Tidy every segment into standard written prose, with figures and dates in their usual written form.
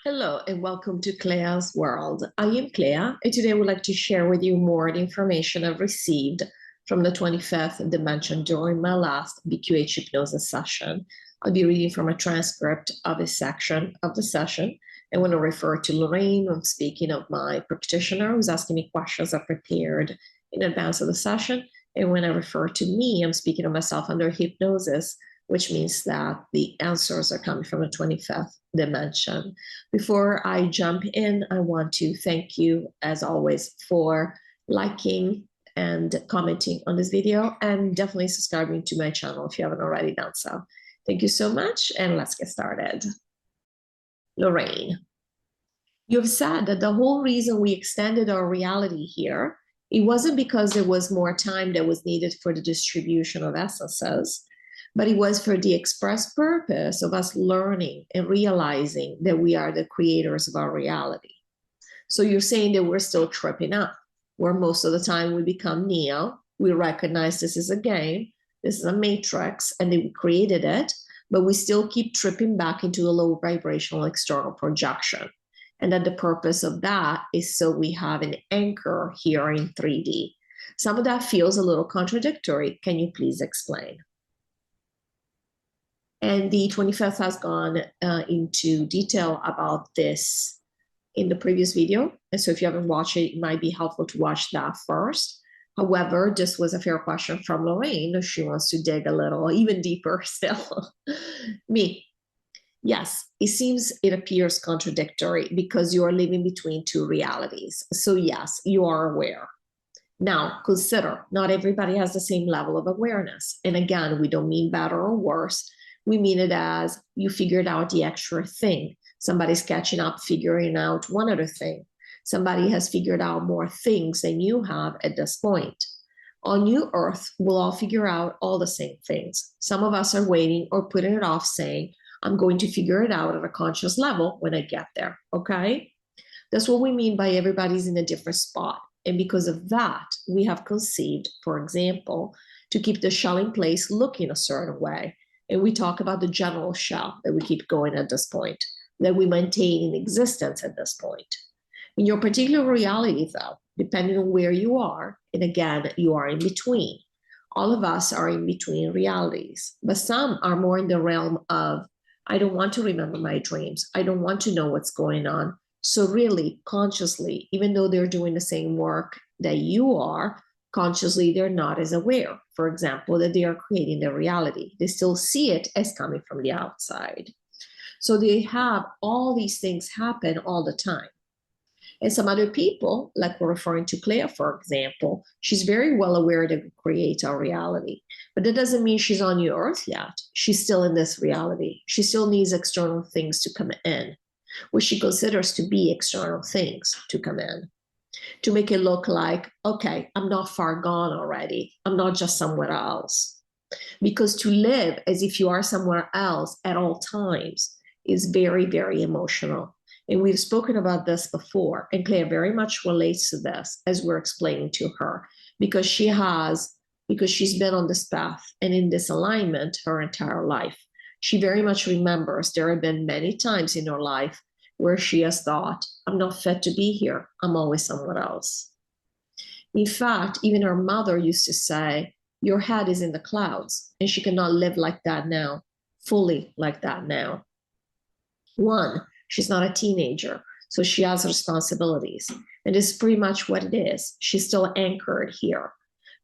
Hello and welcome to CLEA'S World. I am Clea, and today I would like to share with you more information I've received from the 25th dimension during my last BQH hypnosis session. I'll be reading from a transcript of a section of the session. And when I refer to Lorrayne, I'm speaking of my practitioner who's asking me questions I prepared in advance of the session. And when I refer to me, I'm speaking of myself under hypnosis, which means that the answers are coming from the 25th dimension. Before I jump in, I want to thank you, as always, for liking and commenting on this video, and definitely subscribing to my channel if you haven't already done so. Thank you so much, and let's get started. Lorrayne, you've said that the whole reason we extended our reality here, it wasn't because there was more time that was needed for the distribution of essences, but it was for the express purpose of us learning and realizing that we are the creators of our reality. So you're saying that we're still tripping up, where most of the time we become Neo. We recognize this is a game, this is a matrix, and that we created it, but we still keep tripping back into a low vibrational external projection. And that the purpose of that is so we have an anchor here in 3D. Some of that feels a little contradictory. Can you please explain? And the 25th has gone into detail about this in the previous video. And so if you haven't watched it, it might be helpful to watch that first. However, this was a fair question from Lorrayne. She wants to dig a little, even deeper still. Me. Yes, it appears contradictory because you are living between two realities. So yes, you are aware. Now, consider, not everybody has the same level of awareness. And again, we don't mean better or worse. We mean it as you figured out the extra thing. Somebody's catching up, figuring out one other thing. Somebody has figured out more things than you have at this point. On New Earth, we'll all figure out all the same things. Some of us are waiting or putting it off, saying, I'm going to figure it out at a conscious level when I get there, okay? That's what we mean by everybody's in a different spot. And because of that, we have conceived, for example, to keep the shell in place looking a certain way. And we talk about the general shell that we keep going at this point, that we maintain in existence at this point. In your particular reality, though, depending on where you are, and again, you are in between. All of us are in between realities, but some are more in the realm of, I don't want to remember my dreams. I don't want to know what's going on. So really, consciously, even though they're doing the same work that you are, consciously, they're not as aware, for example, that they are creating their reality. They still see it as coming from the outside. So they have all these things happen all the time. And some other people, like we're referring to Clea, for example, she's very well aware that we create our reality. But that doesn't mean she's on your earth yet. She's still in this reality. She still needs external things to come in, which she considers to be external things to come in, to make it look like, okay, I'm not far gone already. I'm not just somewhere else. Because to live as if you are somewhere else at all times is very, very emotional. And we've spoken about this before, and Claire very much relates to this as we're explaining to her, because she's been on this path and in this alignment her entire life. She very much remembers there have been many times in her life where she has thought, I'm not fit to be here. I'm always somewhere else. In fact, even her mother used to say, your head is in the clouds, and she cannot live like that now, fully like that now. One, she's not a teenager, so she has responsibilities. And this is pretty much what it is. She's still anchored here.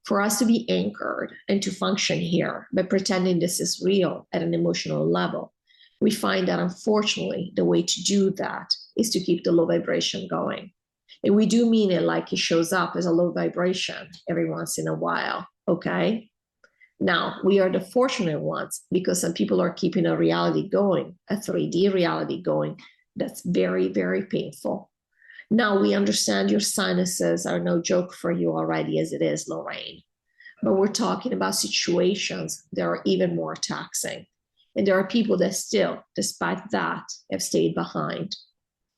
For us to be anchored and to function here by pretending this is real at an emotional level, we find that unfortunately, the way to do that is to keep the low vibration going. And we do mean it like it shows up as a low vibration every once in a while, okay? Now, we are the fortunate ones because some people are keeping a reality going, a 3D reality going. That's very, very painful. Now, we understand your sinuses are no joke for you already as it is, Lorrayne. But we're talking about situations that are even more taxing. And there are people that still, despite that, have stayed behind.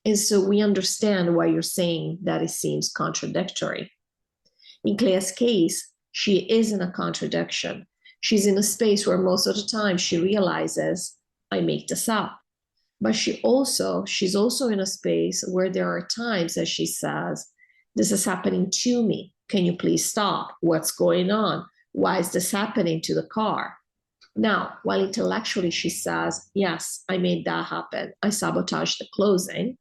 And so we understand why you're saying that it seems contradictory. In Clea's case, she is in a contradiction. She's in a space where most of the time she realizes, I make this up. But she's also in a space where there are times that she says, this is happening to me. Can you please stop? What's going on? Why is this happening to the car? Now, while intellectually she says, yes, I made that happen. I sabotaged the closing.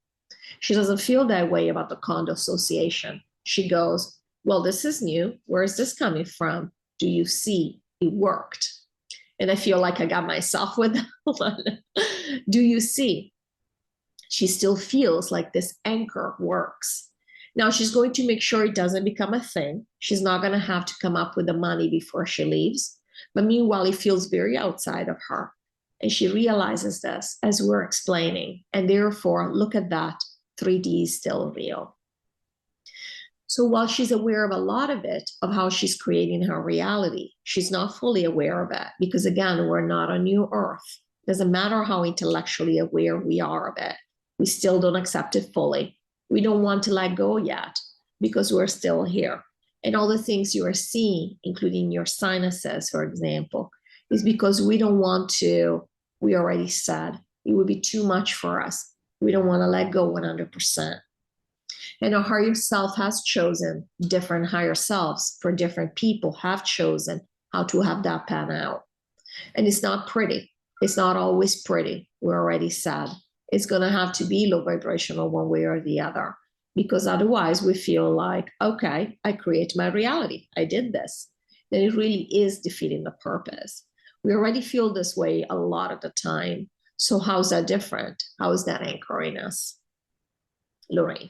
She doesn't feel that way about the condo association. She goes, well, this is new. Where is this coming from? Do you see? It worked. And I feel like I got myself with that one. Do you see? She still feels like this anchor works. Now she's going to make sure it doesn't become a thing. She's not going to have to come up with the money before she leaves. But meanwhile, it feels very outside of her. And she realizes this as we're explaining. And therefore, look at that. 3D is still real. So while she's aware of a lot of it, of how she's creating her reality, she's not fully aware of it because, again, we're not on new earth. Doesn't matter how intellectually aware we are of it. We still don't accept it fully. We don't want to let go yet because we're still here. And all the things you are seeing, including your sinuses, for example, is because we don't want to, we already said, it would be too much for us. We don't want to let go 100%. And our higher self has chosen different higher selves for different people have chosen how to have that pan out. And it's not pretty. It's not always pretty. We're already said. It's going to have to be low vibrational one way or the other, because otherwise we feel like, okay, I create my reality. I did this. Then it really is defeating the purpose. We already feel this way a lot of the time. So how's that different? How is that anchoring us? Lorrayne.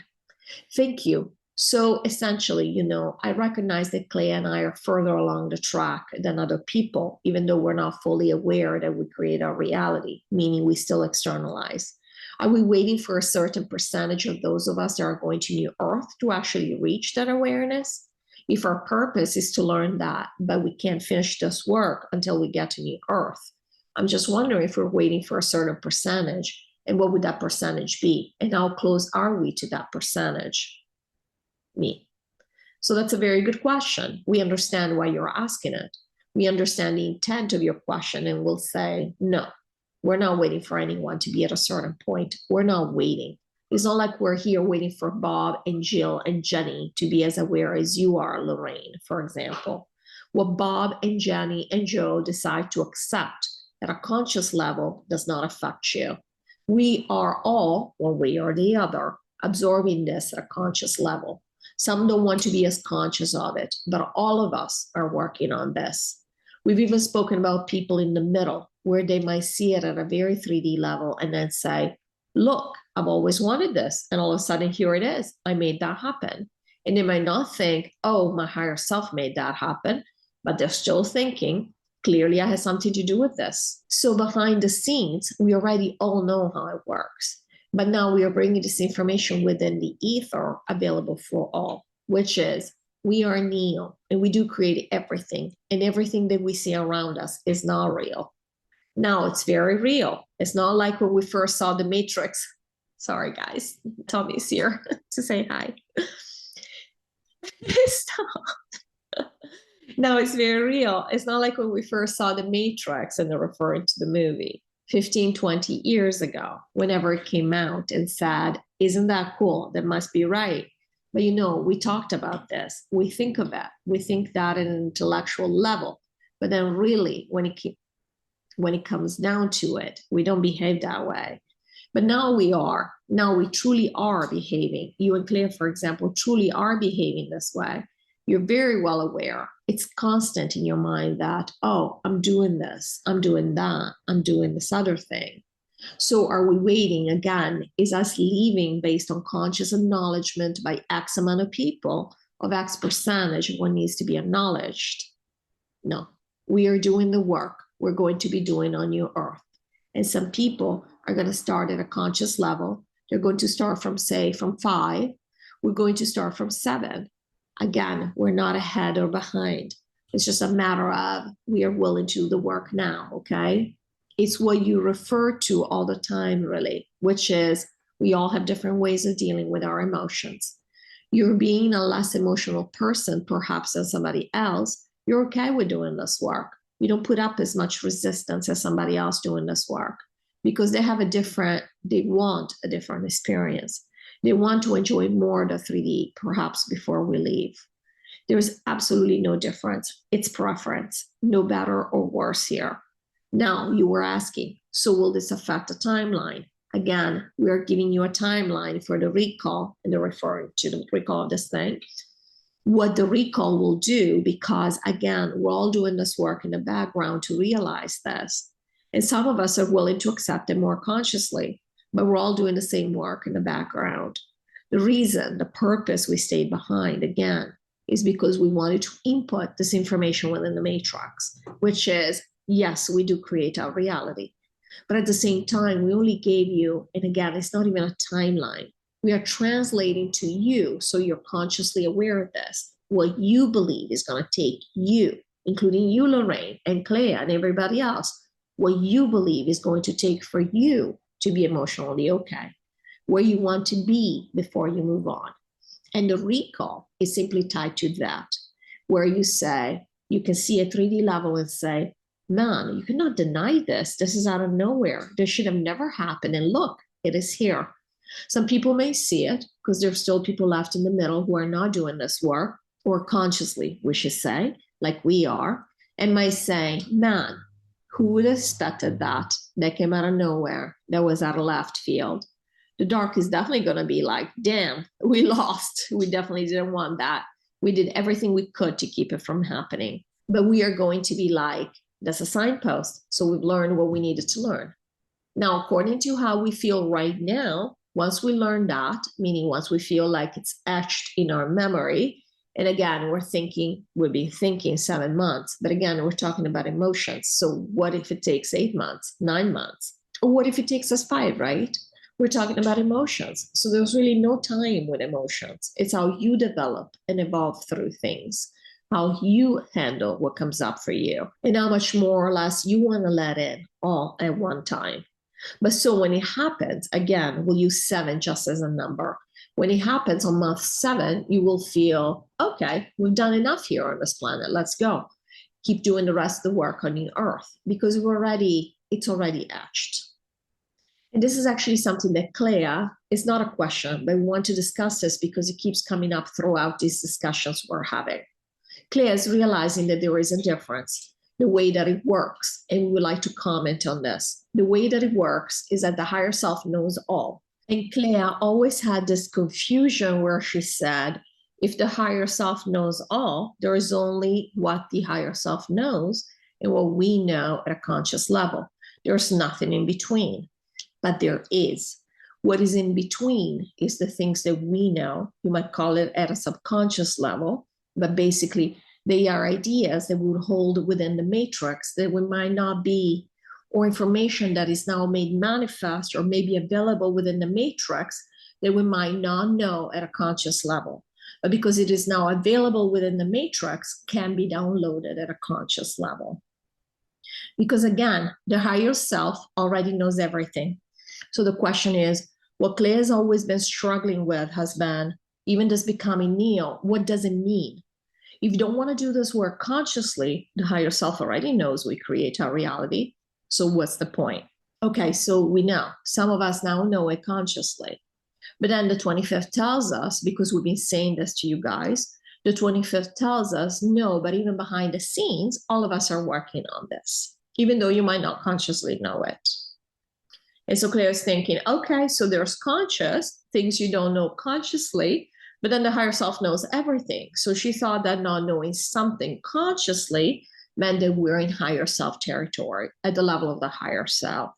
Thank you. So essentially, I recognize that Clea and I are further along the track than other people, even though we're not fully aware that we create our reality, meaning we still externalize. Are we waiting for a certain percentage of those of us that are going to New Earth to actually reach that awareness? If our purpose is to learn that, but we can't finish this work until we get to New Earth, I'm just wondering if we're waiting for a certain percentage. And what would that percentage be? And how close are we to that percentage? Me. So that's a very good question. We understand why you're asking it. We understand the intent of your question, and we'll say, no, we're not waiting for anyone to be at a certain point. We're not waiting. It's not like we're here waiting for Bob and Jill and Jenny to be as aware as you are, Lorrayne, for example. What Bob and Jenny and Joe decide to accept at a conscious level does not affect you. We are all, one way or the other, absorbing this at a conscious level. Some don't want to be as conscious of it, but all of us are working on this. We've even spoken about people in the middle, where they might see it at a very 3D level and then say, look, I've always wanted this. And all of a sudden, here it is. I made that happen. And they might not think, oh, my higher self made that happen, but they're still thinking, clearly, I had something to do with this. So behind the scenes, we already all know how it works. But now we are bringing this information within the ether available for all, which is we are Neo and we do create everything. And everything that we see around us is not real. Now it's very real. It's not like when we first saw the Matrix. Sorry, guys. Tommy's here to say hi. Stop. No, it's very real. It's not like when we first saw the Matrix and they're referring to the movie 15, 20 years ago, whenever it came out and said, isn't that cool? That must be right. But we talked about this. We think of it. We think that at an intellectual level. But then really, when it comes down to it, we don't behave that way. But now we are. Now we truly are behaving. You and Claire, for example, truly are behaving this way. You're very well aware. It's constant in your mind that, oh, I'm doing this, I'm doing that, I'm doing this other thing. So are we waiting? Again, is us leaving based on conscious acknowledgement by X amount of people of X percentage of what needs to be acknowledged? No, we are doing the work we're going to be doing on New Earth. And some people are going to start at a conscious level. They're going to start from 5. We're going to start from 7. Again, we're not ahead or behind. It's just a matter of we are willing to do the work now, okay? It's what you refer to all the time, really, which is we all have different ways of dealing with our emotions. You're being a less emotional person, perhaps, than somebody else. You're okay with doing this work. You don't put up as much resistance as somebody else doing this work because they want a different experience. They want to enjoy more of the 3D, perhaps before we leave. There's absolutely no difference. It's preference, no better or worse here. Now, you were asking, so will this affect the timeline? Again, we are giving you a timeline for the recall, and they're referring to the recall of this thing. What the recall will do, because again, we're all doing this work in the background to realize this. And some of us are willing to accept it more consciously, but we're all doing the same work in the background. The reason, the purpose we stayed behind, again, is because we wanted to input this information within the matrix, which is, yes, we do create our reality. But at the same time, we only gave you, and again, it's not even a timeline. We are translating to you, so you're consciously aware of this, what you believe is going to take you, including you, Lorrayne, and Clea, and everybody else, what you believe is going to take for you to be emotionally okay, where you want to be before you move on. And the recall is simply tied to that, where you say, you can see a 3D level and say, man, you cannot deny this. This is out of nowhere. This should have never happened. And look, it is here. Some people may see it because there's still people left in the middle who are not doing this work, or consciously, we should say, like we are, and might say, man, who would have expected that? That came out of nowhere. That was out of left field. The dark is definitely going to be like, damn, we lost. We definitely didn't want that. We did everything we could to keep it from happening. But we are going to be like, that's a signpost. So we've learned what we needed to learn. Now, according to how we feel right now, once we learn that, meaning once we feel like it's etched in our memory, and again, we've been thinking 7 months, but again, we're talking about emotions. So what if it takes 8 months, 9 months? Or what if it takes us 5, right? We're talking about emotions. So there's really no time with emotions. It's how you develop and evolve through things, how you handle what comes up for you, and how much more or less you want to let in all at one time. But so when it happens, again, we'll use 7 just as a number. When it happens on month 7, you will feel, okay, we've done enough here on this planet. Let's go. Keep doing the rest of the work on the earth because it's already etched. And this is actually something that Clea, is not a question, but we want to discuss this because it keeps coming up throughout these discussions we're having. Clea is realizing that there is a difference, the way that it works, and we would like to comment on this. The way that it works is that the higher self knows all. And Clea always had this confusion where she said, if the higher self knows all, there is only what the higher self knows and what we know at a conscious level. There's nothing in between, but there is. What is in between is the things that we know. You might call it at a subconscious level, but basically they are ideas that we would hold within the matrix that we might not be, or information that is now made manifest or maybe available within the matrix that we might not know at a conscious level. But because it is now available within the matrix, can be downloaded at a conscious level. Because again, the higher self already knows everything. So the question is, what Clea has always been struggling with has been, even just becoming Neo, what does it mean? If you don't want to do this work consciously, the higher self already knows we create our reality. So what's the point? Okay, so we know. Some of us now know it consciously. But then the 25th tells us, because we've been saying this to you guys, the 25th tells us, no, but even behind the scenes, all of us are working on this, even though you might not consciously know it. And so Claire's thinking, okay, so there's conscious, things you don't know consciously, but then the higher self knows everything. So she thought that not knowing something consciously meant that we're in higher self territory at the level of the higher self.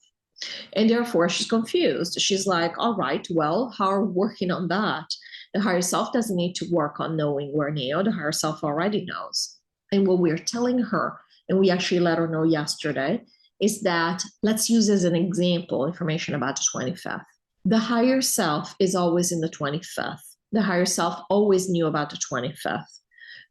And therefore she's confused. She's like, all right, well, how are we working on that? The higher self doesn't need to work on knowing we're Neo. The higher self already knows. And what we're telling her, and we actually let her know yesterday, is that let's use as an example information about the 25th. The higher self is always in the 25th. The higher self always knew about the 25th.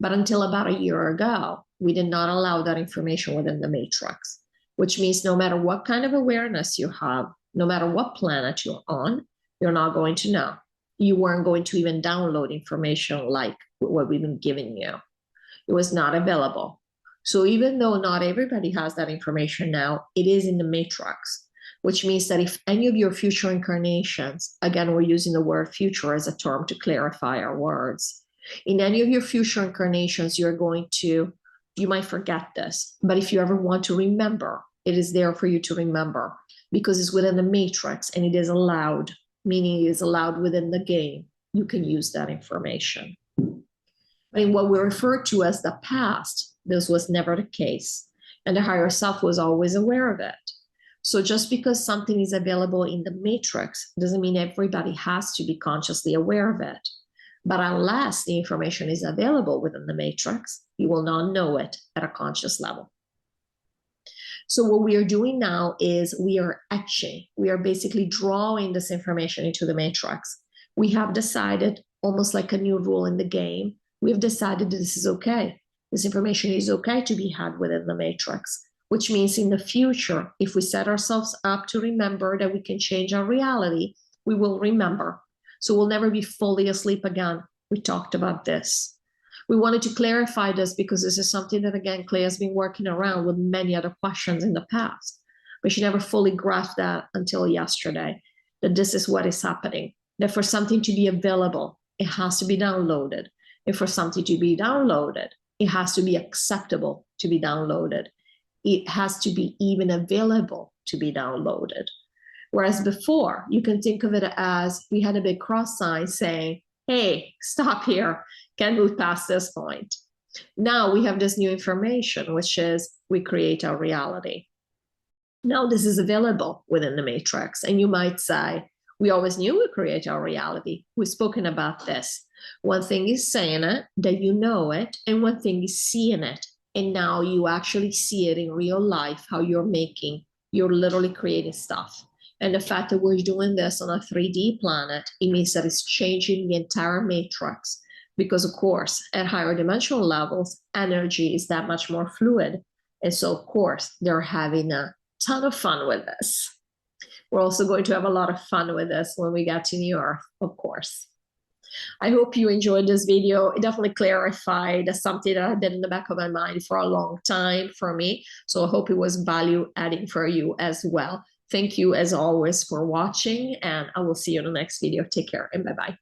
But until about a year ago, we did not allow that information within the matrix, which means no matter what kind of awareness you have, no matter what planet you're on, you're not going to know. You weren't going to even download information like what we've been giving you. It was not available. So even though not everybody has that information now, it is in the matrix. which means that if any of your future incarnations, again, we're using the word future as a term to clarify our words. In any of your future incarnations, you might forget this, but if you ever want to remember, it is there for you to remember because it's within the matrix and it is allowed, meaning it is allowed within the game. You can use that information. But in what we refer to as the past, this was never the case. And the higher self was always aware of it. So just because something is available in the matrix doesn't mean everybody has to be consciously aware of it. But unless the information is available within the matrix, you will not know it at a conscious level. So what we are doing now is we are etching. We are basically drawing this information into the matrix. We have decided, almost like a new rule in the game, we've decided that this is okay. This information is okay to be had within the matrix, which means in the future, if we set ourselves up to remember that we can change our reality, we will remember. So we'll never be fully asleep again. We talked about this. We wanted to clarify this because this is something that, again, Clea has been working around with many other questions in the past, but she never fully grasped that until yesterday, that this is what is happening, that for something to be available, it has to be downloaded. And for something to be downloaded, it has to be acceptable to be downloaded. It has to be even available to be downloaded. Whereas before, you can think of it as we had a big cross sign saying, hey, stop here, can't move past this point. Now we have this new information, which is we create our reality. Now this is available within the matrix. And you might say, we always knew we create our reality. We've spoken about this. One thing is saying it, that you know it, and one thing is seeing it. And now you actually see it in real life, how you're literally creating stuff. And the fact that we're doing this on a 3D planet, it means that it's changing the entire matrix. Because of course, at higher dimensional levels, energy is that much more fluid. And so of course, they're having a ton of fun with this. We're also going to have a lot of fun with this when we get to New Earth, of course. I hope you enjoyed this video. It definitely clarified something that had been in the back of my mind for a long time for me. So I hope it was value adding for you as well. Thank you as always for watching, and I will see you in the next video. Take care and bye-bye.